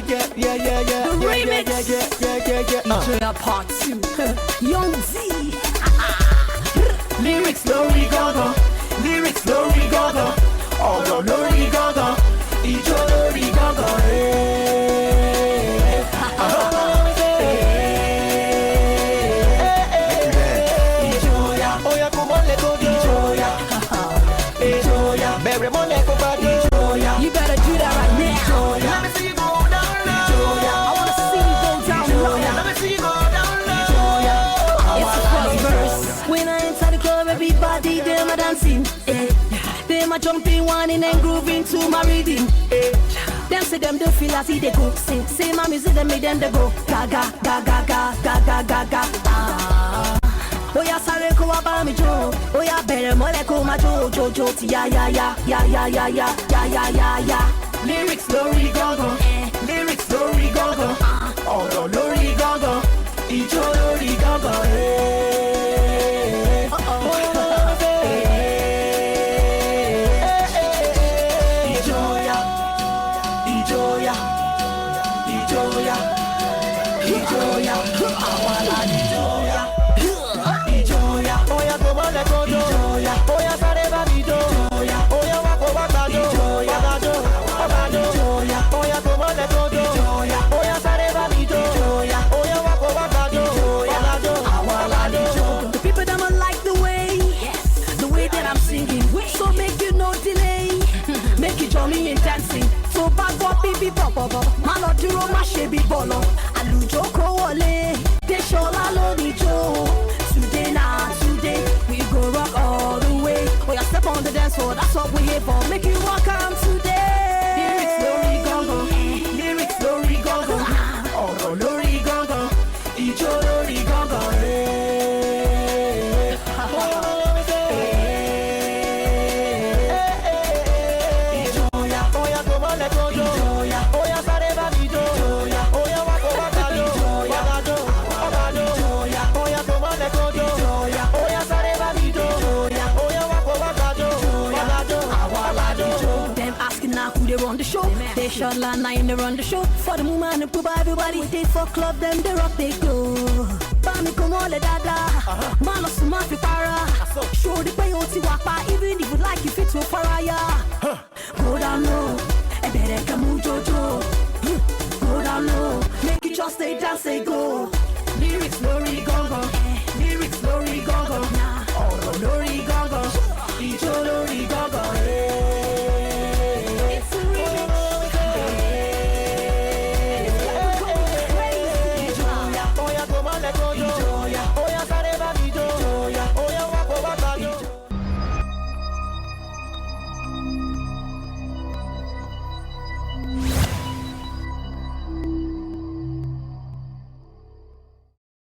The remix. Ijoya part 2. Young Z. Lyrics lórí gángan, lyrics lórí gángan, ọ̀rọ̀ lórí gángan, ijó lórí gángan. Ìjòyà, oya kò mọ́lẹ̀ kó dé. Ìjòyà, ìjòyà, bẹ̀rẹ̀ mọ́lẹ̀ kó bá dé. Ìjòyà, You better do that right now. ìjòyà, let me see you go down low. Ìjòyà, I wanna see you go down low. let me see you go down low. Ìjòyà, It's the first verse. When I enter the club, everybody them a dancing. Them a jumping, whining and grooving to my rhythm. Them say them don't feel as if they go. Say my music, them make them they go. Gaga, gaga, gaga, gaga, gaga. Oya sare ko wa ba mi jo. Oya bẹ̀rẹ̀ mọ́lẹ̀ kó ma jo jo jo ti ya ya ya ya ya ya ya ya ya ya ya. lyrics lórí gángan, lyrics lórí gángan, ọ̀rọ̀ lórí gángan, ijó lórí gángan. Ìjòyà, ìjòyà, ìjòyà, ìjòyà, àwa la ní ìjòyà. Ìjòyà, oya kò mọ́lẹ̀ kó jó. Ìjòyà, oya sáré bá mi jó. Ìjòyà, oya wá kó wá gbàdó. Ìjòyà, gbàdó, gbàdó. Ìjòyà, oya kò mọ́lẹ̀ kó jó. Ìjòyà, oya sáré bá mi jó. Ìjòyà, oya wá kó wá gbàdó. Ìjòyà, gbàdó, àwa la ní ìjòyà. The people that don't like the way that I'm singing. So make you no delay. Make you join me in dancing. So bad boy, baby, pop, pop, pop. Man, no duro, my shabby bolo. Alujo ko wole. They show la lo di jo. Today, nah, today, we go rock all the way. Oh, yeah, step on the dance floor. That's what we here for. Make you walk on today. Lyrics lórí gángan, lyrics lórí gángan, ọ̀rọ̀ lórí gángan, ijó lórí gángan. Ìjòyà, oya kò mọ́lẹ̀ kó jó. Ìjòyà, oya sáré bá mi jó. Ìjòyà, oya wá kó wá gbàdó. Ìjòyà, gbàdó, gbàdó. Ìjòyà, oya kò mọ́lẹ̀ kó jó. Ìjòyà, oya sáré bá mi jó. Ìjòyà, oya wá kó wá gbàdó. Ìjòyà, gbàdó, àwa la ní ìjòyà. Them asking now who they run the show. They shot line 9, they run the show. For the woman and put everybody. They for club, them they rock, they go. Bami come on, le dada. Man, of some fi para. Show the way on wapa. Even if you like, you fit to faraya. Go down low. I better come jojo. Go down low. Make you just stay down, say go.